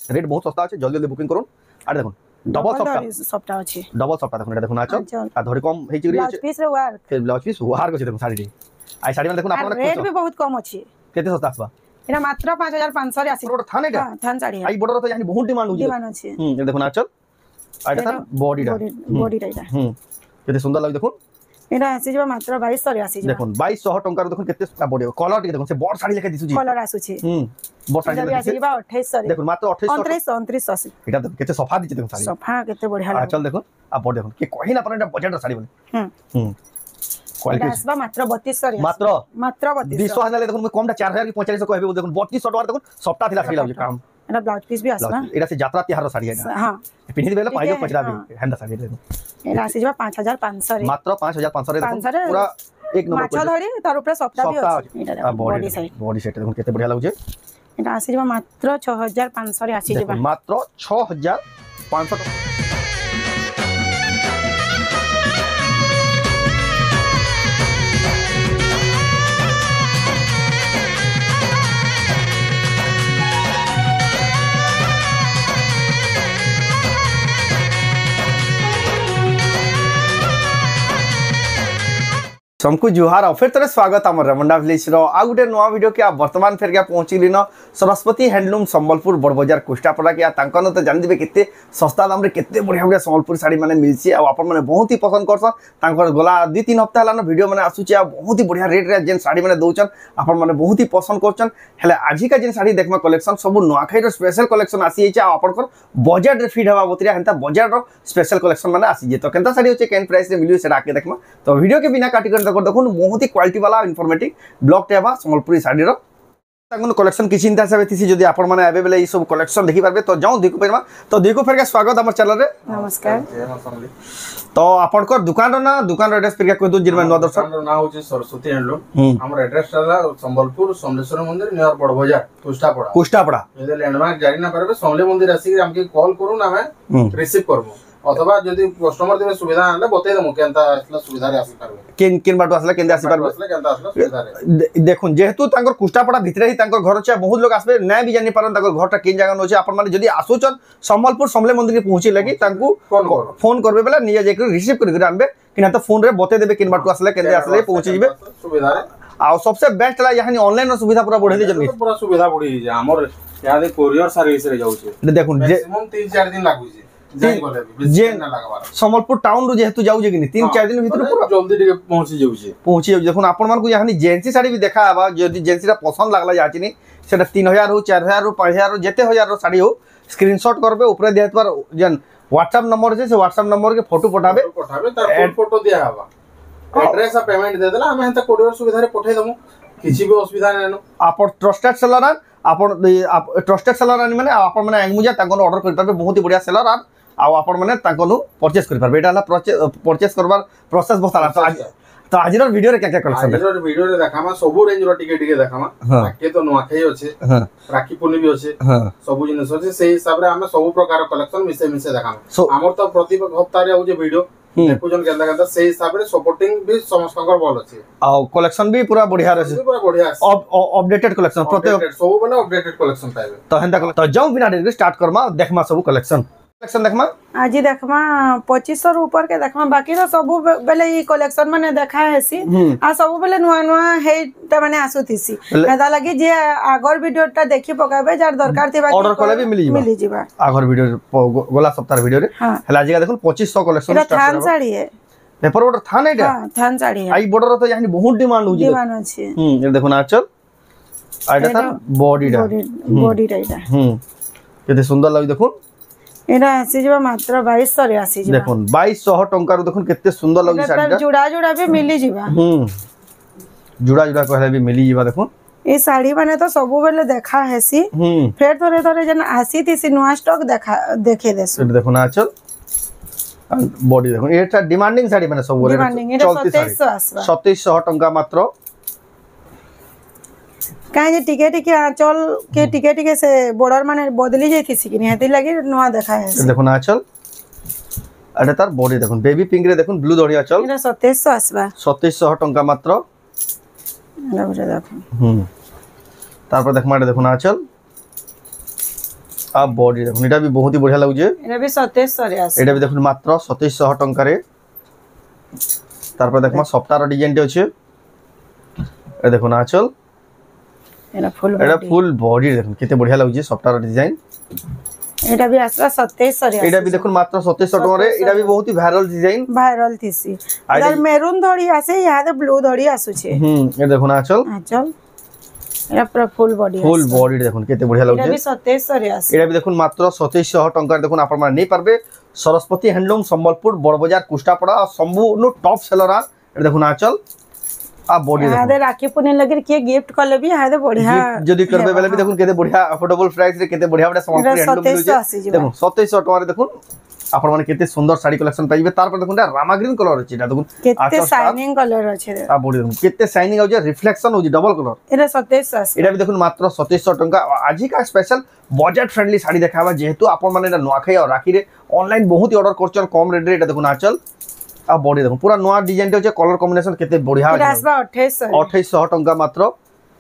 Rate বহুত সস্তা আছে, জলদি জলদি বুকিং করুন। আর দেখুন ডবল সফটটা আছে, ডবল সফটটা দেখুন, এটা দেখুন আচল আর ধরি কম হেই চিগরি আছে, পিস রে ওয়ার ব্লাউজ পিস ওয়ার আছে দেখুন শাড়িটি। আর শাড়ি মানে দেখুন আপনারা রেট भी बहुत कम আছে, কেতে সস্তা আসবা এটা মাত্র 5500 রে আছে। বড় থান এটা থান শাড়ি আই বড় তো জানি বহুত ডিমান্ড আছে। এটা দেখুন আচল আর এটা বডিটা এটা কেতে সুন্দর লাগে দেখুন। এটা আসি যাবা মাত্র 2200 রে আসি যাবা দেখুন 2200 টাকার দেখুন কেতে বডি কলর টিকে দেখুন সে বড় শাড়ি লেখা দিছুজি, কলর আসুছি বড় শাড়ি লেখা আসি যাবা 2800 রে দেখুন মাত্র 2900 আছে। এটা দেখুন কেতে সফা দিছে দেখুন শাড়ি, সফা কেতে বঢ়িয়া লাগে। আচল দেখুন আর বডি দেখুন কে কহিনা পারে এটা বাজেট শাড়ি বলে কোয়ালিটি আসবা মাত্র 3200 রে মাত্র 3200 200 হাজার দেখুন কমটা 4000 কি 4500 কইবে দেখুন 3200 টাকা দেখুন সপ্তাহ থিলা শাড়ি লাগছে কাম। এটা ব্লাউজ পিস भी আসবা, এটা সে যাত্রা তিহার শাড়ি এটা हां পিনি দিবেলে পাইজো পচরাবে হ্যান্ডা শাড়ি দেখুন। এটা আসি যাবা 5500 রে মাত্র 5500 রে দেখুন পুরা এক নম্বর মাছ ধরি তার উপরে সফটা भी আছে। এটা বডি সেট দেখুন কেতে বঢ়িয়া লাগছে। এটা আসি যাবা মাত্র 6500 রে আসি যাবা মাত্র 6500 টাকা। सबको जुहार और फिर तरह स्वागत आम रमंडा विलेज आ गोटे नुआ वीडियो के वर्तमान फेर क्या पहुँचली न सरस्वती हैंडलूम संबलपुर बड़ बजार कोष्टापड़ा के तांकन तो जानते केते सस्ता दाम केते बढ़िया बढ़िया संबलपुर साड़ी मैंने मिलसी आपण मैंने बहुत ही पसंद करसन गला 2-3 हफ्ता है वीडियो मैंने आसूचे बहुत ही बढ़िया रेट रे जेन साड़ी मैंने दौन आपण मैंने बहुत ही पसंद करछन हेले आजिका जेन साड़ी देखमा कलेक्शन सब नुआखाई स्पेशल कलेक्शन आसी जाइए आपनकर बजट रे फिट हवा बतरिया हेंता बजट रो स्पेशल कलेक्शन मैंने आसी जे तो केनता साड़ी होचे केन प्राइस रे मिलियो सेटा आके देखमा। तो वीडियो के बिना काटी कर देखो बहुत ही क्वालिटी वाला इनफॉर्मेटिव ब्लॉग टे बा संबलपुरी साड़ी रो ताकन कलेक्शन की चिंता से थी जदी आपण माने आबे बेले ई सब कलेक्शन देखि पारबे। तो जाऊ देखो पेरमा तो देखो फेर के स्वागत हमर चैनल रे। नमस्कार। तो आपण को दुकान रो ना दुकान रो एड्रेस फिर के कोइ दो जिरमे नो दर्शक दुकान रो ना होचे सरस्वती हैंडलूम हमर एड्रेस ला संबलपुर सोमलेश्वर मंदिर नियर बड़ बाजार कुष्टापड़ा यदि लैंडमार्क जारी ना पारबे सोमले मंदिर आसी हमके कॉल करू ना मैं रिसीव करबो अथवा जदी कस्टमर देबे सुविधा आले बतै दमु केनता असला सुविधा रे आसी पारबे केन केन बाटो असला केन आसी पारबे असला केनता असला सुविधा रे देखुन जेहेतु तांकर कुष्टापड़ा भितरे ही तांकर घर छै बहुत लोग आसबे नै भी जानि पारन तांकर घरटा केन जगह न छै आपण माने जदी आसुचन संबलपुर समले मंदिर के पहुंची लगी तांकू फोन करबे बेला निया जे रिसीव कर आनबे किना तो फोन रे बतै देबे केन बाटो असला केन असले पहुंची जिबे सुविधा रे। आ सबसे बेस्ट ला यहानी ऑनलाइन सुविधा पूरा बढ़े दे जल्दी पूरा सुविधा बढ़ी जे हमर यादे कोरियर सर्विस रे जाउ छै देखुन मैक्सिमम 3-4 दिन लागु छै संबलपुर टाउन रू जेहेतु जाऊ जे 3-4 दिन भीतर पूरा जल्दी टिके पहुंची देखुन आपण मान को यहानी जेंसी साड़ी भी देखा आबा जदी जेंसीटा पसंद लागला जाचिनी सेटा 3000 हो 4000 हो 5000 हो जेते हजार रो साड़ी हो स्क्रीनशॉट करबे ऊपर देत पर जन व्हाट्सएप नंबर से व्हाट्सएप नंबर के फोटो पठाबे तार फोटो दिया हवा एड्रेस आ पेमेंट दे देला हम हेता कोरियर सुविधा रे पठै दमु किछि भी असुविधा नै न। आपण ट्रस्टेड सेलर आपण ट्रस्टेड सेलर माने आपण माने एंगमुजा तांको ऑर्डर कर पाबे बहुत ही बढ़िया सेलर आपण माने तांको परचेस कर पाबे। एटा परचेस करबार प्रोसेस बहुत सारा तो आज रो वीडियो रे क्या क्या कलेक्शन आज रो वीडियो रे देखामा सब रेंज रो टिके टिके देखामा आके तो नुआखाई अछि राखी पुनी भी अछि सब जिनिस अछि सेही हिसाब रे हम सब प्रकार कलेक्शन मिसे मिसे देखामा हमर तो प्रति हफ्ता रे आउ जे वीडियो देखुजन केनता केनता सेही हिसाब रे सपोर्टिंग भी समस्तकर बोल अछि आ कलेक्शन भी पूरा बढ़िया रहै पूरा बढ़िया अपडेटेड कलेक्शन प्रत्येक सब बने अपडेटेड कलेक्शन पाइबे। तो हेंता तो जाऊ बिना देरी स्टार्ट करमा देखमा सब कलेक्शन देखमा आज देखमा 2500 ऊपर के देखमा बाकी तो सब बेले ई कलेक्शन माने देखा हेसी आ सब बेले नुआ नुआ हेटा माने आसुथिसी एदा लगी जे आगर वीडियोटा देखि पकाबे जार दरकार थिबा ऑर्डर कले भी मिली जिबा आगर वीडियो गोला सप्ताह वीडियो रे हला आज देखो 2500 कलेक्शन स्टार्ट थान साड़ी है पेपर बॉर्डर थान एटा हां थान साड़ी है आई बॉर्डर तो यानी बहुत डिमांड हो डिमांड अछि ये देखो ना चल आइटा था बॉडी टाइटा केते सुंदर लाग देखो एरा आसी जबा मात्र 2200 रे आसी जबा देखुन 2200 टंका रो देखुन केते सुंदर लागी साड़ी जुड़ा जुड़ा भी मिली जिबा जुड़ा जुड़ा कहले भी मिली जिबा देखुन ए साड़ी माने तो सब बेले देखा हेसी फेर थोरे थोरे जन आसी तिसी नुआ स्टॉक देखे देसु देखुन आचल बॉडी देखुन एटा डिमांडिंग साड़ी माने सब रे चलती साड़ी 2700 टंका मात्र काहे टिके टिके आंचल के टिके टिके से बॉर्डर माने बदली जाईथिसी कि हेती लागि नुआ देखा है देखुन आंचल अरे तार बॉडी देखुन बेबी पिंक रे देखुन ब्लू धड़ी आंचल एटा 2700 आसबा 2700 टंका मात्र एटा बुझा देखुन तार पर देखमा देखुन आंचल आ बॉडी देखो एटा भी बहुत ही बढ़िया लागुजे एटा भी 2700 रे आसी एटा भी देखो मात्र 2700 टंका रे तार पर देखमा सप्ताह डिजाइन टे अछि ए देखो ना चल एटा फुल बॉडी देखो केते बढ़िया लागुजे सप्ताह डिजाइन एटा भी आसरा 2700 रे एटा भी देखो मात्र 2700 टंका रे एटा भी बहुत ही वायरल थिसी इधर मेरून धड़ी आसे यहाँ दे ब्लू धड़ी आसु छे ये देखो ना चल एटा पूरा फुल बॉडी देखो केते बढ़िया लागुजे एटा भी 2700 रे आसे एटा भी देखो मात्र 2700 टंका देखो आपण माने नै पारबे सरस्वती हैंडलूम संबलपुर बड़ बाजार कुष्टापड़ा संपूर्ण टॉप सेलर एटा देखो ना चल आ बॉडी यहाँ दे राखी पुने लगे के गिफ्ट करले भी यहाँ दे बढ़िया जदी करबे बेले भी देखो केते बढ़िया अफोर्डेबल प्राइस रे केते बढ़िया संबलपुर हैंडलूम मिलुजे देखो 2700 टंका रे देखो आपण माने केते सुंदर साड़ी कलेक्शन पाइबे तार पर देखो रामा ग्रीन कलर अछि एटा देखो केते शाइनिंग कलर अछि रे आ बॉडी देखो केते शाइनिंग आउजे रिफ्लेक्शन होजी डबल कलर एटा 2700 एटा भी देखो मात्र 2700 टंका आज का स्पेशल बजट फ्रेंडली साड़ी देखाबा जेहेतु आपण माने नुआखाई और राखी रे ऑनलाइन बहुत ही ऑर्डर करछन कम रेट रे एटा देखो ना चल आ बॉडी देखो पूरा नया डिजाइन टे कलर कॉम्बिनेशन केते बढ़िया है 2800 टंका मात्र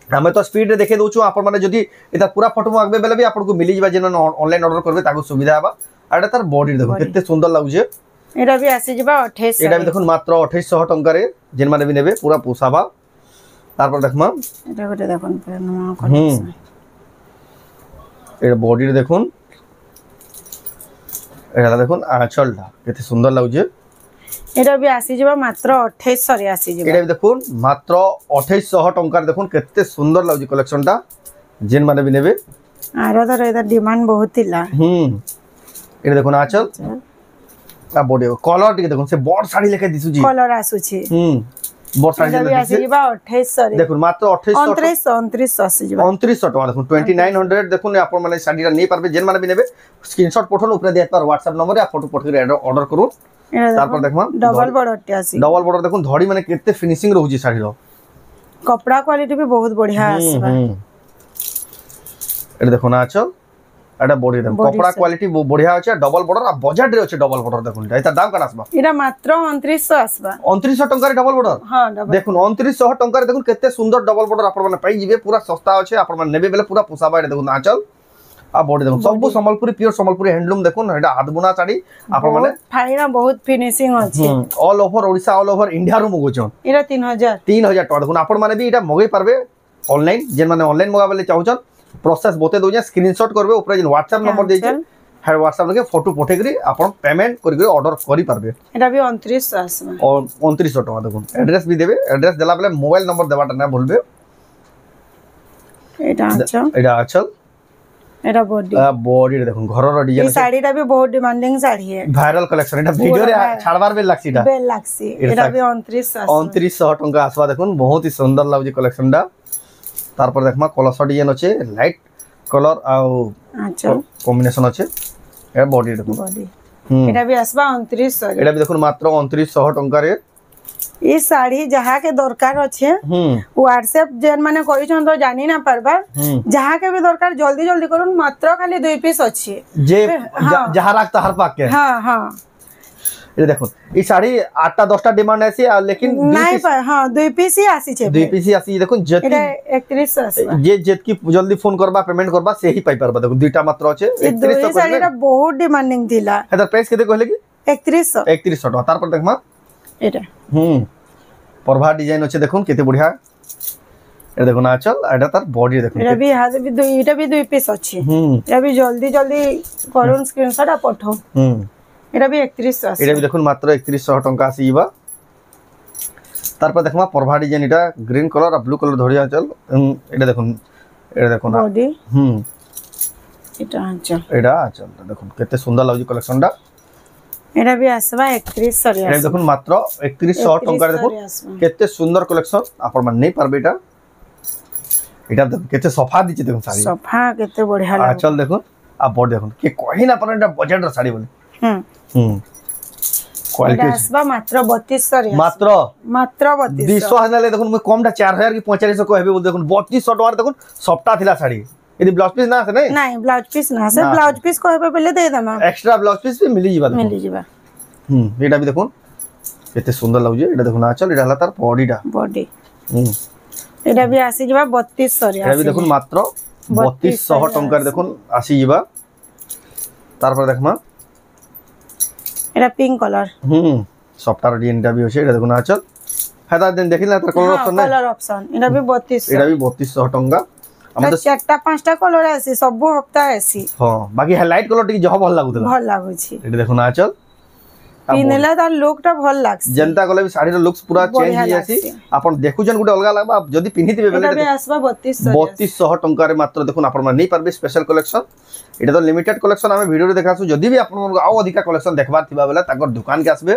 हमें तो स्पीड रे देखे दोछु आपण माने जदी एटा पूरा फोटो मागबे बेले भी आपन को मिली जिबा जेन ऑनलाइन ऑर्डर करबे ताको सुविधा हेबा आडा तार बॉडी देखो केते सुंदर लागुजे एटा भी आसी जिबा 2800 एटा भी देखो मात्र 2800 टंका रे जेन माने भी नेबे पूरा पोसाबा तार पर देखमा एटा गोटे देखन पूरा नया कलेक्शन एटा बॉडी रे देखुन एटा देखुन आंचलटा केते सुंदर लागुजे एटा भी आसी जिबा मात्र 2800 रे आसी जिबा एटा भी देखुन मात्र 2800 टंका देखुन केते सुंदर लागुजे कलेक्शनटा जेन माने भी नेबे आरो धर एटा डिमांड बहुत थिला एटा देखुन आंचल आ बॉडी कलर टिके देखुन से बड़ साड़ी लेके दिसुजी कलर आसु छी बड़ साड़ी एटा भी आसी जिबा 2800 रे देखुन मात्र 2900 आसी जिबा 2900 टका देखुन 2900 देखुन आपण माने साड़ीटा नै पारबे जेन माने भी नेबे स्क्रीनशॉट पठन ऊपर दिया पर WhatsApp नंबर या फोटो पठके ऑर्डर करू तार पर देखमा डबल बॉर्डर आसी डबल बॉर्डर देखुन धड़ी माने केते फिनिशिंग रहउजी साड़ी रो कपड़ा क्वालिटी भी बहुत बढ़िया आसबा एटा देखो ना चल एटा बॉडी देखो कपड़ा क्वालिटी बढ़िया अछि डबल बॉर्डर आ बजट रे अछि डबल बॉर्डर देखुन एटा दाम कन आसबा एटा मात्र 2900 आसबा 2900 टंका रे डबल बॉर्डर हां डबल देखुन 2900 टंका रे देखुन केते सुंदर डबल बॉर्डर आपण माने पाई जिवे पूरा सस्ता अछि आपण माने नेबे बेले पूरा पोसाबा एटा देखुन आंचल आ बॉडी देखुन सब संबलपुरी प्योर संबलपुरी हैंडलूम देखुन एटा हाथ बुना साड़ी आपण माने फाइना बहुत फिनिशिंग अछि all over Odisha all over India रो मगोचन एटा 3000 टका देखुन आपण माने भी एटा मगै पारबे ऑनलाइन जेन माने ऑनलाइन मगाबले चाहउछन प्रोसेस बते दो स्क्रीनशॉट करबे ऊपर जे WhatsApp नंबर दे छै है WhatsApp लगे फोटो पठेकरी आपण पेमेंट करके ऑर्डर करि पारबे एटा भी 2900 आसबा और 2900 टका देखुन एड्रेस भी देबे एड्रेस देला बेले मोबाइल नंबर देबाटा ना भूलबे एटा अच्छा एटा बॉडी रे देखुन घर रो डिजाइन साड़ीटा भी बहुत डिमांडिंग साड़ी है वायरल कलेक्शन एटा वीडियो रे छाड़बार बेल लागसीटा बेल लागसी एटा भी 2900 टका आसबा देखुन बहुत ही सुंदर लागुजी कलेक्शनटा तार पर देखमा कलर डिजाइन अछि लाइट कलर आउ अच्छा कॉम्बिनेशन अछि ए बॉडी देखुन बॉडी एटा भी आसबा 2900 एटा भी देखुन मात्र 2900 टंका रे ई साड़ी जहाँ के दरकार अच्छे WhatsApp जेन माने करि छन तो जानि ना परबा जहाँ के भी दरकार जल्दी जल्दी करूँ मात्र खाली 2 पीस अच्छे जे जहाँ राखता हर पाक के हां हां ये देखो ई साड़ी 8टा 10टा डिमांड ऐसी लेकिन नहीं पर हां 2 पीस ही आसी छे 2 पीस ही आसी देखो जति 3100 आसी जे जेतकी जल्दी फोन करबा पेमेंट करबा से ही पाई परबा देखो दुईटा मात्र अछि 3100 साड़ीटा बहुत डिमांडिंग थिला एतर प्राइस केते कहले की 3100 टका तार पर देखमा एटा परभा डिजाइन अछि देखो केते बढ़िया ए देखो ना चल एटा तार बॉडी देखो एटा भी हाथ भी दुईटा भी 2 पीस अछि एटा भी जल्दी जल्दी करून स्क्रीनशॉट आ पठो एटा भी 3100 आसी एटा भी देखो मात्र 3100 टका आसीबा तार पर देखमा परभा डिजाइन एटा ग्रीन कलर आ ब्लू कलर धरिया चल एटा देखो ना बॉडी एटा चल देखो केते सुंदर लागु कलेक्शनटा एटा भी आसबा 3100 रे एटा देखो मात्र 3100 टका देखो केते सुंदर कलेक्शन आपण मन नै पारबे एटा देखो केते सफा दिछि देखो साड़ी सफा केते बढ़िया लाग चल देखो आ बॉडी देखो के कहि ना पर एटा बजट र साड़ी बोले क्वालिटी आसबा मात्र 3200 रे मात्र 3200 हनले देखो मैं कमटा 4000 की 4500 कहबे बोल देखो 3200 टका देखो सप्ताह थिला साड़ी यदि ब्लाउज पीस ना से नहीं ब्लाउज पीस ना से ब्लाउज पीस कहबे पहले दे देमा एक्स्ट्रा ब्लाउज पीस भी मिली जिबा एटा भी देखो केते सुंदर लागु एटा देखो ना चल एटा हला तार बॉडी एटा भी आसी जिबा 3200 रे एटा भी देखो मात्र 3200 टका देखो आसी जिबा তারপরে দেখমা এটা পিঙ্ক কালার সফটার ডিজাইনটা বি আছে এটা দেখুন আচল হেতা দেন দেখিলা তার কালার অপশন নাই কালার অপশন এটা বি 3200 এটা বি 3200 টঙ্কা আমাদের চারটা পাঁচটা কালার আছে সব হপ্তা আছে হ্যাঁ বাকি হাইলাইট কালার টি জহ ভাল লাগুতলা ভাল লাগুছি এটা দেখুন আচল পিনেলা তার লুকটা ভাল লাগছে जनता গলে বি শাড়ির লুকস পুরা চেঞ্জ হই যাসি আপন দেখুছন গুটে অলগা লাগবা যদি পিনিতিবে বেলে এটা বি আসবা 3200 টঙ্কারে মাত্র দেখুন আপন মানে নেই পারবে স্পেশাল কালেকশন এটা তো লিমিটেড কালেকশন আমি ভিডিওরে দেখাছু যদি বি আপন আও অধিকা কালেকশন দেখবার থিবা বেলে তাকর দোকান কে আসবে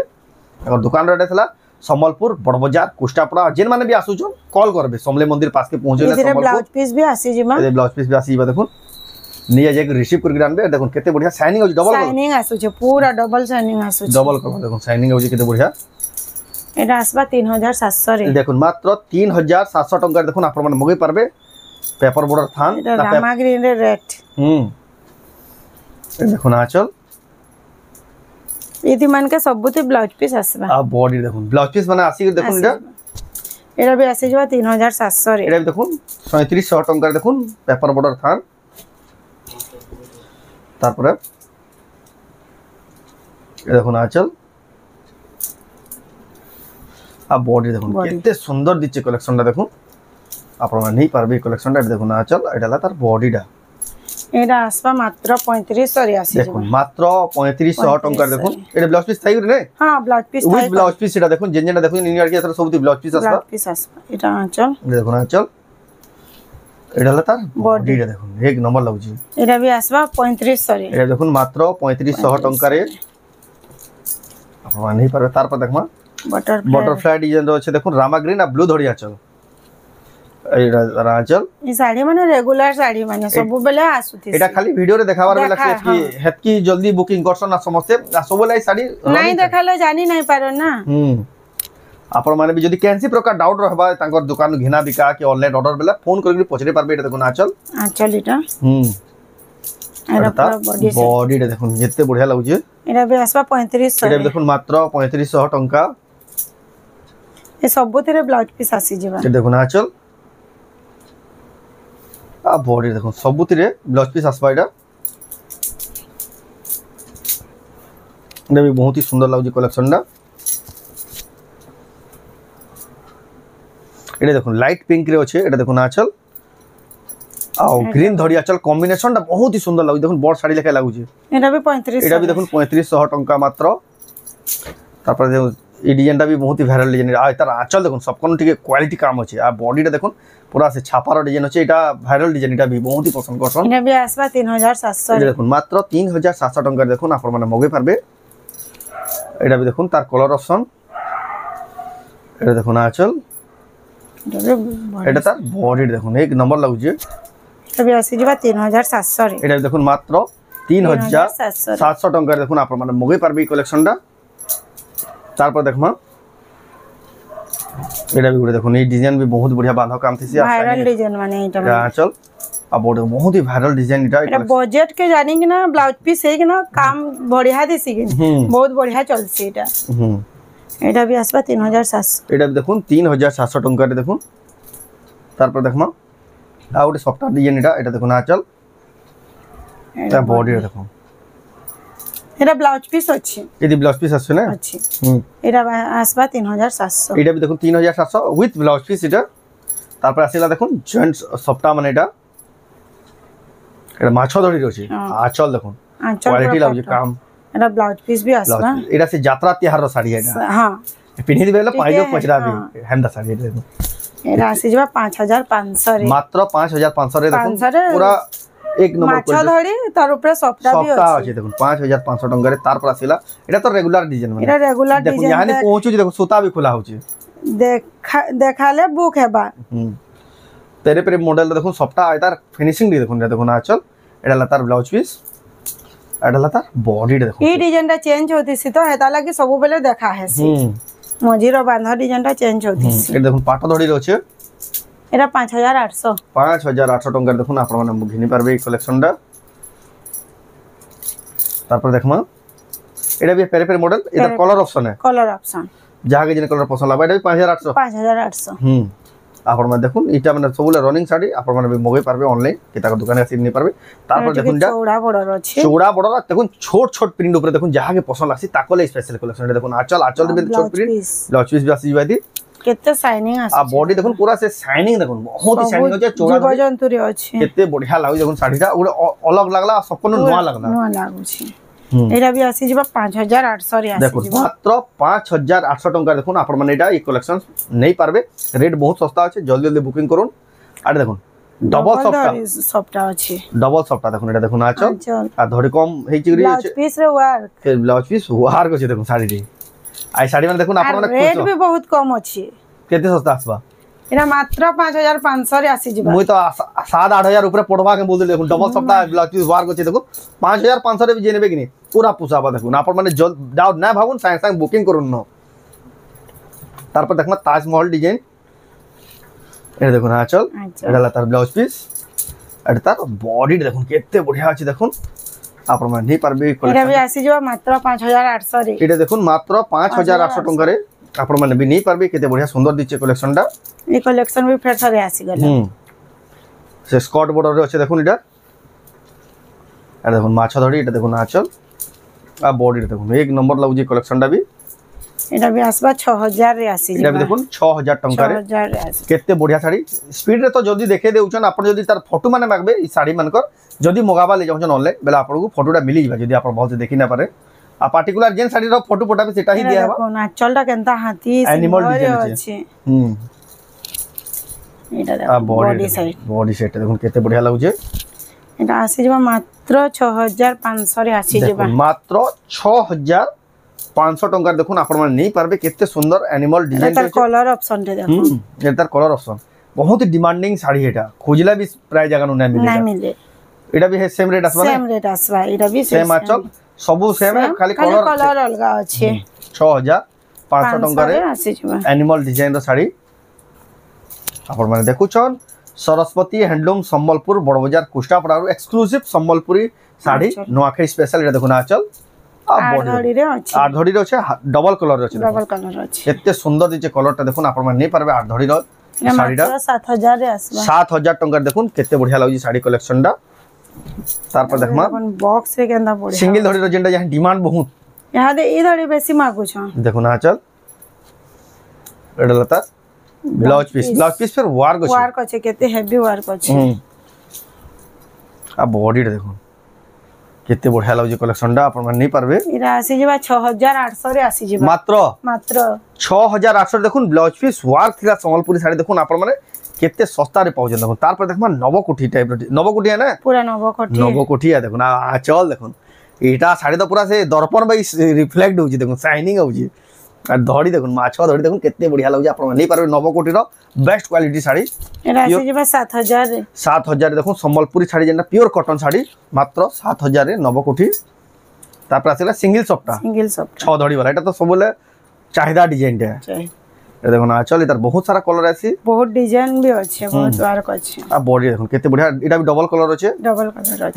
তাকর দোকান রেটে থলা সম্বলপুর বড়বাজার কোষ্টাপড়া যেন মানে বি আসুছন কল করবে সমলে মন্দির পাস কে পৌঁছেলে সম্বলপুর ব্লাউজ পিস বি আসি জিমা এই ব্লাউজ পিস বি আসি বা দেখুন নিয়ে যাই রিসিভ করে আনবে দেখুন কেতে বঢ়িয়া শাইনিং হচ্ছে ডবল শাইনিং আসুছে পুরা ডবল শাইনিং আসুছে ডবল কলর দেখুন শাইনিং হচ্ছে কেতে বঢ়িয়া এটা আসবা 3700 রে দেখুন মাত্র 3700 টাকার দেখুন আপন মানে মগই পারবে পেপার বর্ডার থান এটা রামা গ্রিন রে রেট দেখুন আচল ইদি মানকে সবুতে ব্লাউজ পিস আসবা আর বডি দেখুন ব্লাউজ পিস মানে আসি দেখুন এটা বি আসি যাবা 3700 রে এটা দেখুন 3700 টাকার দেখুন পেপার বর্ডার থান তারপরে দেখুন আচল আর বডি দেখুন কেতে সুন্দর দিচ্ছে কালেকশনটা দেখুন আপনারা নেই পারবে কালেকশনটা দেখুন আচল এটা হলো তার বডিটা এটা আসবা মাত্র 3500 রে আসি দেখুন মাত্র 3500 টাকার দেখুন এটা ব্লাউজ পিস থাইবে রে হ্যাঁ blouse piece with blouse piece এটা দেখুন যেটা দেখুন ইন্ডিয়ার কি আসলে সবটি ব্লাউজ পিস আসবা এটা আঁচল দেখুন আচল এটা হলো তার বডিটা দেখুন এক নম্বর লাগুছি এটা বি আসবা 3500 রে এটা দেখুন মাত্র 3500 টাকারে আপনারা নেই পারবে তারপর দেখমা বাটারফ্লাই ডিজাইন রয়েছে দেখুন রামা গ্রিন আর ব্লু ধরি আচল এইটা আচল এই শাড়ি মানে রেগুলার শাড়ি মানে সবু বেলে আসুতি এটা খালি ভিডিওরে দেখাবার বেলা কি হেতকি জলদি বুকিং করছন না সমস্তে সবলাই শাড়ি নাই দেখালে জানি নাই পারো না আপন মানে যদি কেনসি প্রকার ডাউট রহবা তাঙ্কর দোকান ঘিনা বিকা কি অনলাইন অর্ডার বেলা ফোন করে পছরে পারবে এটা দেখুন আচল এটা এটা বডিটা দেখুন যেতে বঢ়িয়া লাগুছে এটা বি আসবা 3500 এটা দেখুন মাত্র 3500 টাকা এ সবুতিরে ব্লাউজ পিস আসি যাবা এটা দেখুন আচল আ বডি দেখুন সবুতিরে ব্লাউজ পিস আসবা এটা এটা भी बहुत ही সুন্দর লাগুছে কালেকশনটা এটা দেখুন লাইট পিঙ্ক রে আছে এটা দেখুন আচল আও গ্রিন ধরি আচল কম্বিনেশনটা বহুত হি সুন্দর লাগুছে দেখুন বড় শাড়ি লেখা লাগুছে এটা भी 3500 এটা भी দেখুন 3500 টাকা মাত্র তারপরে দেখুন এই ডিজাইনটা भी बहुत ही ভাইরাল ডিজাইন আর তার আচল দেখুন সবকোন থেকে কোয়ালিটি কাম আছে আর বডিটা দেখুন পুরা আছে ছাপার ডিজাইন আছে এটা ভাইরাল ডিজাইন এটা भी बहुत ही পছন্দ করছন এটা भी আসবা 3700 এটা দেখুন মাত্র 3700 টাকা দেখুন আপন মানে মগে পারবে এটা भी দেখুন তার কালার অপশন এটা দেখুন আচল এটা তার বডি দেখুন এক নম্বর লাগুছে এটা भी আসি যাবা 3700 রে এটা দেখুন মাত্র 3700 টাকা দেখুন আপন মানে মগে পারবে এই কালেকশনটা তারপর দেখমা এটা भी দেখুন এই ডিজাইন भी बहुत बढ़िया बांधो काम थी वायरल डिजाइन माने এটা चल अब बहुत ही वायरल डिजाइन এটা बजट के जानी कि ना ब्लाउज पीस है कि ना काम बढ़िया दिसी कि बहुत बढ़िया चलसी এটা এটা भी আসবা 3700 এটা দেখুন 3700 টাকা রে দেখুন তারপর দেখমা আর ওটা সফটওয়্যার ডিজাইন এটা দেখুন আচল এটা বডি দেখুন এটা ব্লাউজ পিস আছে এদি ব্লাউজ পিস আছে না আছে এটা আসবা 3700 এটা भी দেখুন 3700 উইথ ব্লাউজ পিস এটা তারপর আসিলা দেখুন জয়েন্ট সফটওয়্যার মানে এটা মাছ ধরি রয়েছে আচল দেখুন কোয়ালিটি লাগুছে কাম এটা ব্লাউজ পিস भी আসবা এটা সে যাত্রা তিহার শাড়ি এটা হ্যাঁ পিনি দিবেলা পাইজো পচরা भी হেন্দা শাড়ি এটা আসি যাবা 5500 রে মাত্র 5500 রে দেখুন পুরা এক নম্বর মাছ ধরি তার উপরে সফটটা भी আছে দেখুন 5500 টাকা রে তারপর আসিলা এটা তো রেগুলার ডিজাইন মানে এটা রেগুলার ডিজাইন দেখুন ইয়ানি পৌঁছুছি দেখুন সুতা भी খোলা হচ্ছে দেখালে বুক হেবা তেরে পরে মডেল দেখুন সবটা তার ফিনিশিং দি দেখুন আচল এটা লাতার ব্লাউজ পিস এটা লাতার বডিটা দেখুন এই ডিজাইনটা চেঞ্জ হতিছি তো হেতা লাগি সবু বেলে দেখা হেসি মজির বাঁধা ডিজাইনটা চেঞ্জ হতিছি এটা দেখুন পাটা ধরি রয়েছে এটা 5800 টাকা দেখুন আপনারা মানে ঘিনি পারবে এই কালেকশনটা তারপর দেখমা এটা भी পেরে পেরে মডেল এটা কলার অপশন है কলার অপশন যাকে যেন কলার পছন্দ হবে এটা भी 5800 5800 আপন মানে দেখুন এটা মানে সবুলে রনিং শাড়ি আপন মানে মগাই পারবে অনলাইন কি তার দোকানে আসি নি পারবে তারপর দেখুন এটা চৌড়া বড় দেখুন ছোট ছোট প্রিন্ট উপরে দেখুন যাহাকে পছন্দ আসি তাকলে স্পেশাল কালেকশন এটা দেখুন আঁচল বে ছোট প্রিন্ট ব্লাউজ পিস আসি যাইতি কেতে শাইনিং আছে आ बॉडी देखুন पूरा से शाइनिंग देखुन बहुत ही शाइनिंग होचे चौड़ा জীবজন্তুরে আছে केते बढ़िया लागु देखुन साड़ीटा ओडे अलग लागला सबको नुआ लागला नुआ लागुची एटा भी आसी जिबा 5800 रे आसी देखो मात्र 5800 टंका देखुन आपण माने एटा ई कलेक्शन नहीं पारबे रेट बहुत सस्ता আছে जल्दी जल्दी बुकिंग করুন আরে দেখুন डबल সফটটা আছে डबल सॉफ्ट দেখুন এটা দেখুন আচল আর ধরে কম হেইচি গরি আছে ব্লাউজ পিস রে ওয়ার্ক ব্লাউজ পিস ওয়ার্ক আছে দেখুন শাড়িটি আই শাড়ি মানে দেখুন आपण माने रेट भी बहुत कम আছে केते सस्ता आसबा এটা মাত্র 5500 রে আসি जिबा मुई तो 7-8000 ऊपर पड़वा के बोल देखुन डबल सॉफ्ट ब्लाउज पिस वार को देखो 5500 रे भी जेनेबे कि नहीं पूरा पुसाबा देखुन आपण माने डाउट ना भाबुन संग संग बुकिंग करुन न तारपर देखमा ताजमहल डिजाइन এটা দেখুন আঁচল এটা তার ব্লাউজ পিস এটা তার বডি দেখুন কেতে বঢ়িয়া আছে দেখুন आपण माने नहीं पारबे এটা भी আসি जिबा मात्र 5800 রে এটা দেখুন মাত্র 5800 টাকা রে आपण माने भी नहीं पारबे केते बढ़िया सुंदर दिचे कलेक्शनটা এই कलेक्शन भी फेर थरे आसी गला से स्कर्ट बॉर्डर रे আছে দেখুন এটা আর দেখুন মাছ ধরি এটা দেখুন আঁচল আর বডি দেখুন এক নম্বর লাগুজি কলেকশনটা भी এটা भी আসবা 6000 রে আসি এটা দেখুন 6000 টাকা রে 6000 রে আসি কেতে বঢ়িয়া শাড়ি স্পিড রে তো जल्दी देखे देउछन आपण जदी तार फोटो माने मागबे ई शाड़ी मानकर जदी मगाबा ले जाउछन ऑनलाइन बेला आपण को फोटोटा मिली जाबा जदी आपण बहुत देखि ना पारे आ पार्टिकुलर जेन शाड़ी रो फोटो पोटा भी सेटा ही दिया बा कोन चलटा केनता हाथी एनिमल डिजाइन আছে এটা দেখো বডি সেট দেখুন কেতে বঢ়িয়া লাগুছে এটা আসি যাবা মাত্র 6500 রে আসি যাবা মাত্র 6500 টাকা দেখুন आपण माने नहीं पारबे केते सुंदर एनिमल डिजाइन এটা कलर ऑप्शन टे देखो এটা कलर ऑप्शन बहुत ही डिमांडिंग শাড়ি এটা খুজলা भी प्राय जगह ना मिले ना मिले এটা भी है सेम रेट आसबा सेम रेट आसबा এটা भी सेम आचल सबु सेम है खाली कलर अलगा আছে 6500 টাকা रे আসি যাবা एनिमल डिजाइन रो শাড়ি आपण माने देखुछन सरस्वती हैंडलूम संबलपुर बड़ बाजार कुष्टापड़ा एक्सक्लूसिव संबलपुरी शाड़ी नुआखाई स्पेशल এটা দেখুন আচল আর বডি রে আছে আর ধড়ি রে আছে ডবল কলর আছে ডবল কলর আছে এতে সুন্দর দিছে কলরটা দেখুন आपण माने नहीं पारबे আর ধড়ি র শাড়িটা 7000 রে আসবা 7000 টাকা দেখুন কেতে বঢ়িয়া লাগি শাড়ি কালেকশনটা তারপর দেখমা বক্স রে কেনতা পড়ে সিঙ্গেল ধড়ি র যেটা যাহ ডিমান্ড বহুত ইয়াদে এই ধড়ি বেশি মাগুছ দেখুন আচল এটা লতা ब्लाउज पीस फिर वार्क আছে কেতে হেভি ওয়ার্ক আছে आ बॉडी देखो केते बढ़िया लागजे कलेक्शनटा आपण माने नहीं पारबे इरा आसी जेबा 6800 रे आसी जेबा मात्र 6800 देखुन ब्लाउज पीस वार्क थिला संबलपुरी साड़ी देखुन आपण माने केते सस्ता रे पाउजन देखुन तार पर देखमा नवकोठी टाइप नवकोठी है ना पूरा नवकोठी है देखुन आ चल देखुन एटा साड़ी तो पूरा से दर्पण बाई रिफ्लेक्ट होजी देखुन शाइनिंग होजी আর ধড়ি দেখুন মাছ ধড়ি দেখুন কেতে বঢ়িয়া লাগছে আপন নেই পারবে নবকোটি র বেস্ট কোয়ালিটি শাড়ি এরা আছে যেবা 7000 রে 7000 দেখুন সম্বলপুরি শাড়ি যেটা পিওর কটন শাড়ি মাত্র 7000 রে নবকোটি তারপর আসলে সিঙ্গেল সফটা 6 ধড়ি वाला এটা তো সবলে চাহিদা ডিজাইনটা এটা দেখুন আচল এটার বহুত সারা কালার আছে বহুত ডিজাইন भी আছে বহুত ওয়ার্ক আছে আর বডি দেখুন কেতে বঢ়িয়া এটা भी ডবল কালার আছে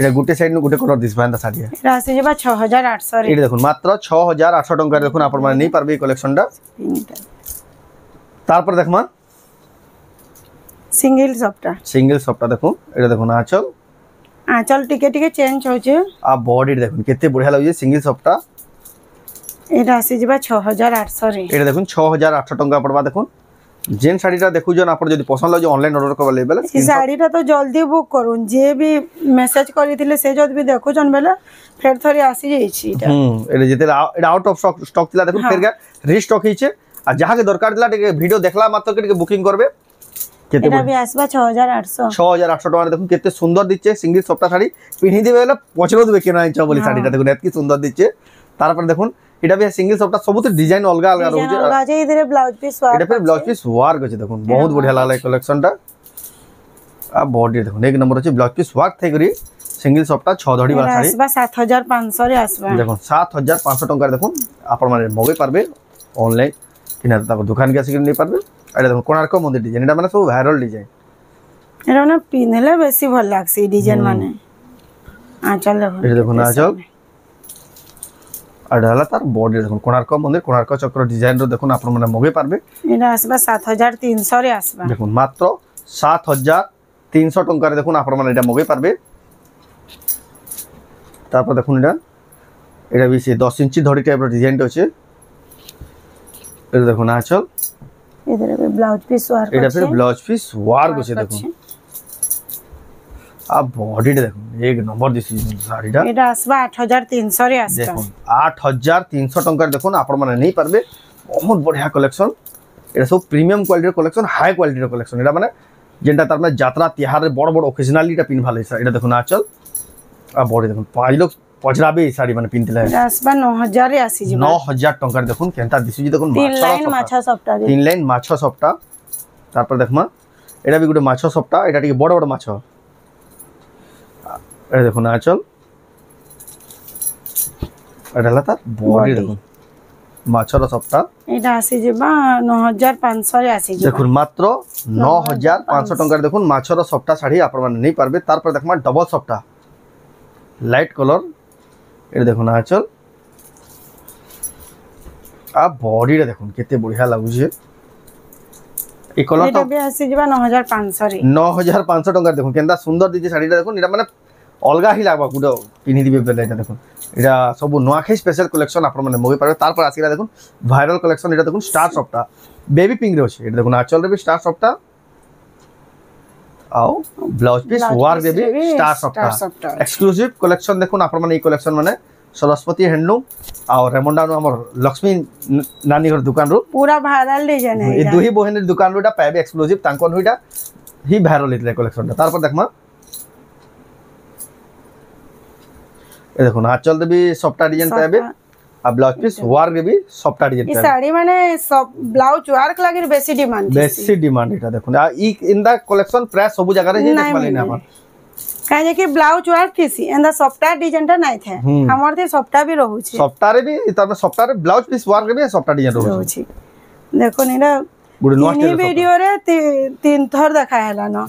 এটা গুটে সাইড নু গুটে কালার দিস বান্দা শাড়ি এটা আছে যেবা 6800 রে এটা দেখুন মাত্র 6800 টাকা দেখুন আপন মানে নেই পারবে এই কালেকশনটা তারপর দেখমা সিঙ্গেল সফটা দেখুন এটা দেখুন আচল টিকে টিকে চেঞ্জ হচ্ছে আর বডি দেখুন কেতে বঢ়িয়া লাগছে সিঙ্গেল সফটা এটা আসি যাবা 6800 রে এটা দেখুন 6800 টাকা পড়বা দেখুন जेन শাড়িটা দেখুজন আপন যদি পছন্দ লাগে অনলাইন অর্ডার করবা লেবেল এই শাড়িটা তো জলদি বুক করুন যে भी মেসেজ করিଥିଲେ সে যদি भी দেখুজন বেলা ফের থরি আসি যাইছি এটা যেতে এটা আউট অফ স্টক ছিল দেখুন ফের রিস্টক হইছে আর যাহাকে দরকার দিলা টিকে ভিডিও দেখলা মাত্র টিকে বুকিং করবে কেতে এটা भी আসবা 6800 টাকা দেখুন কেতে সুন্দর দিচ্ছে সিঙ্গেল সফটা শাড়ি পিনি দিবে বেলা পছন্দ দিবে কেন আইছো বলি শাড়িটা দেখুন এত কি সুন্দর দিচ্ছে তারপর দেখুন এটা भी सिंगल सॉफ्ट सब डिजाइन अलग अलग रहउजे अलग जे इधर ब्लाउज पीस वार्क এটা पे ब्लाउज पीस वार्क আছে দেখুন बहुत बढ़िया लागला कलेक्शनটা आ बॉडी দেখুন एक नंबर আছে ब्लाउज पीस वार्क থাই করি सिंगल सॉफ्टটা 6 ধড়ি वाला শাড়ি আসবা 7500 রে আসবা দেখুন 7500 টাকা দেখুন আপন মানে মগাই পারবে অনলাইন কিনা তারপর দোকান কে আসি কিনে পারবে এটা দেখুন কোণার্ক মন্দির ডিজাইন এটা মানে সব ভাইরাল ডিজাইন এটা না পিনলে বেশি ভাল লাগছে ডিজাইন মানে আ চল দেখুন এটা দেখুন আচল আর এটা হলা তার বডি দেখুন কোଣାର୍କ মন্দির কোଣାର୍କ চক্র ডিজাইন র দেখুন আপন মানে মগে পারবে এটা আসবা 7300 রে আসবা দেখুন মাত্র 7300 টঙ্কারে দেখুন আপন মানে এটা মগে পারবে তারপর দেখুন এটা বেশি 10 ইঞ্চি ধড়ি টাইপের ডিজাইনটা আছে এটা দেখুন আঁচল এদের ব্লাউজ পিস ওয়ার্ক এটা ফির ব্লাউজ পিস ওয়ার্ক আছে দেখুন আর বডিটা দেখুন এক নম্বর দিছি শাড়িটা এটা আসবা 8300 রে আসবা দেখুন 8300 টঙ্কার দেখুন আপন মানে নেই পারবে বহুত বঢ়িয়া কালেকশন এটা সব প্রিমিয়াম কোয়ালিটির কালেকশন হাই কোয়ালিটির কালেকশন এটা মানে যেটা তার মানে যাত্রা তিহারের বড় বড় অকেশনালিটা পিন ভালো এটা দেখুন আঁচল আর বডি দেখুন 5 লোক পচরাবে এই শাড়ি মানে পিনতে লাগে এটা আসবা 9000 রে আসি যাবা 9000 টঙ্কার দেখুন কেনটা দিছি দেখুন 3 লাইন মাছ সবটা 3 লাইন মাছ সবটা তারপর দেখমা এটা বি গুটে মাছ সবটা এটা টিকে বড় বড় মাছ এটা দেখুন আঁচল এটা হলা তার বডি দেখুন মাছর সবটা এটা আসি যাবা 9500 রে আসি যাবা দেখুন মাত্র 9500 টঙ্কার দেখুন মাছর সবটা শাড়ি আপন মানে নেই পারবে তারপর দেখমা ডবল সবটা লাইট কলর এটা দেখুন আঁচল আর বডিটা দেখুন কেতে বঢ়িয়া লাগুছে এই কলরটা এটা বি আসি যাবা 9500 রে 9500 টঙ্কার দেখুন কেনটা সুন্দর দিছে শাড়িটা দেখুন এটা মানে অলগা হি লাগবা গুড পিনি দিবে বেলে এটা দেখুন এটা সব নোয়াখাই স্পেশাল কালেকশন আপন মানে মগে পারবে তারপর আসিলা দেখুন ভাইরাল কালেকশন এটা দেখুন স্টার সফটটা বেবি পিঙ্ক রে আছে এটা দেখুন আঁচল রে স্টার সফটটা আও ব্লাউজ পিস ওয়ার্ক দেবি স্টার সফটটা এক্সক্লুসিভ কালেকশন দেখুন আপন মানে এই কালেকশন মানে सरस्वती हैंडलूम और रेमंडा हमर लक्ष्मी नानी घर दुकान रो पूरा भाइरल डिजाइन है ए दुही बहन दुकान रोटा पाइबे एक्सक्लूसिव तांकन होइटा ही भाइरल इतले कलेक्शन तारपर देखमा ए देखो आंचल देबी सॉफ्ट डिजाइन पाइबे आ ब्लाउज पीस वार्क देबी सॉफ्ट डिजाइन ई साड़ी माने सब ब्लाउज वार्क लागि बेसी डिमांड एटा देखो आ ई इन द कलेक्शन प्राय सब जगह रे देख माली ना अपन काहे कि ब्लाउज वार्क थीसी एंदा सॉफ्टवेयर डिजाइन ता नै थे हमर ते सॉफ्टवेयर भी रहू छी सॉफ्टवेयर भी तब सॉफ्टवेयर ब्लाउज पीस वार्क भी सॉफ्टवेयर डिजाइन रहू छी देखो नेरा ये वीडियो रे तीन थर देखा हैला न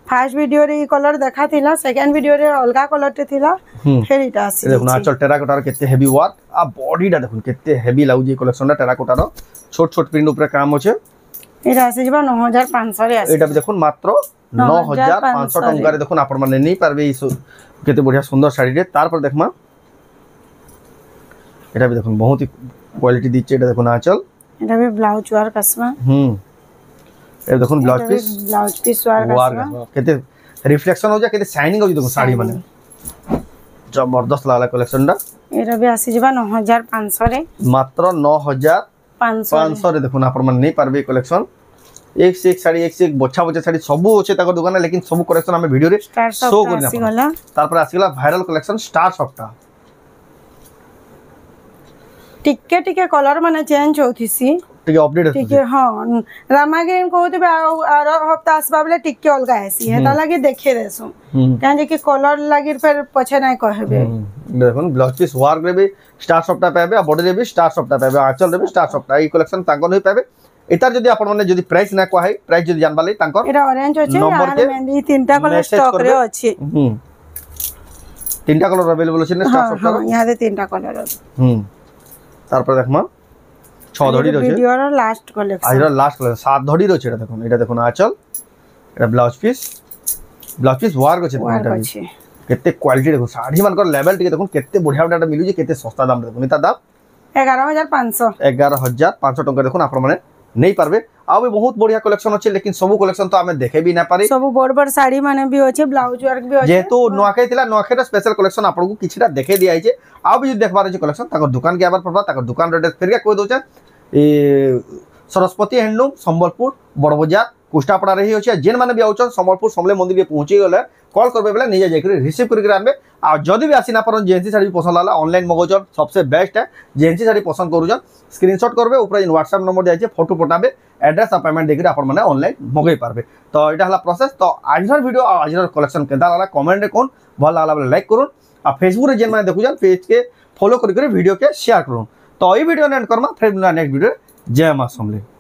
फर्स्ट वीडियो रे कलर देखा थिला सेकंड वीडियो रे अलगा कलर ते थिला फिर इटा आसी देखो ना चल टेराकोटा रे केते हेवी वर्क आ बॉडी डा देखो केते हेवी लाउ जे कलेक्शन टा टेराकोटा रो छोट छोट प्रिंट ऊपर काम होचे एटा आसी जबा 9500 रे आसी एटा भी देखो मात्र 9500 टंका रे देखो आपण माने नहीं पारबे केते बढ़िया सुंदर साड़ी रे तार पर देखमा एटा भी देखो बहुत ही क्वालिटी दिचे एटा देखो ना चल এটা भी ब्लाउज वर्क আসবা ए देखो ब्लाउज पीस वर्क আসবা केते रिफ्लेक्शन हो जा केते शाइनिंग हो देखो साड़ी माने जबरदस्त लागला कलेक्शन दा एटा भी आसी जबा 9500 रे मात्र 9500 रे देखो आपण माने नहीं पारबे कलेक्शन एक से एक साड़ी एक से एक बच्चा बच्चा साड़ी सब होचे ताको दुकान लेकिन सब कलेक्शन हमें वीडियो रे शो करना पड़ला तार पर आसीला वायरल कलेक्शन स्टार सॉफ्टटा टिके टिके कलर माने चेंज होथिसी टिके अपडेट टिके हां रामाग्रीन कहउतबे आर हफ्ता आसबा बले टिके अलगा आसी हेता लागि देखे देसु काहे जे कि कलर लागि फिर पछे नै कहबे देखन ब्लाउज पीस वर्क रे भी स्टार सॉफ्टटा पाबे आ बॉडी रे भी स्टार सॉफ्टटा पाबे आंचल रे भी स्टार सॉफ्टटा ई कलेक्शन तांको नै पाबे एतार जदी आपण माने जदी प्राइस ना कहै प्राइस जदी जानबा लई तांको एटा ऑरेंज होचे यार मेहंदी तीनटा कलर स्टॉक रे अछि तीनटा कलर अवेलेबल अछि ना स्टार सॉफ्टटा यहां दे तीनटा कलर तारपर देखमा 6 धड़ी रछे वीडियो रो लास्ट कलेक्शन आइरा लास्ट कलेक्शन 7 धड़ी रछे एटा देखो आंचल एटा ब्लाउज पीस वर्क अछि केते क्वालिटी देखो साड़ी मानकर लेवल टिके देखो केते बढ़िया बढ़िया मिलु जे केते सस्ता दाम देखो निता दाम 11500 टंका देखो आपण माने नहीं पारबे आ भी बहुत बढ़िया कलेक्शन अछि लेकिन सब कलेक्शन तो हमें देखे भी ना पारे सब बड़ बड़ साड़ी माने भी अछि ब्लाउज वर्क भी अछि जेतो नोआखे थिला नोआखे रा स्पेशल कलेक्शन आपण को किछटा देखे दिया छै आ भी देखबार छै कलेक्शन ताकर दुकान के आबार पड़बा ताकर दुकान रे फिर के कोइ दोचे ए सरस्वती हैंडलूम संबलपुर बड़ बाजार कुष्टापड़ा रही अछि जेन माने भी आउछ संबलपुर समले मंदिर के पहुंची गले कॉल करबे बेला निजे जाय कर रिसीव करके आनबे आ जदी भी आसी ना पर जेंसी साड़ी पसंद आला ऑनलाइन मगोजन सबसे बेस्ट है जेंसी साड़ी पसंद करूजन स्क्रीनशॉट करबे ऊपर इन व्हाट्सएप नंबर जाय छै फोटो पटाबे एड्रेस आ पेमेंट देकर आपण माने ऑनलाइन मगै पारबे तो एटा हला प्रोसेस तो आजर वीडियो आजर कलेक्शन केदा वाला कमेंट रे कोन भल लागला बेला लाइक करूँ आ फेसबुक रे जेन माने देखुजन पेज के फॉलो करके वीडियो के शेयर करूँ तो ई वीडियो एंड करमा फिर नेक्स्ट वीडियो जय मां समले।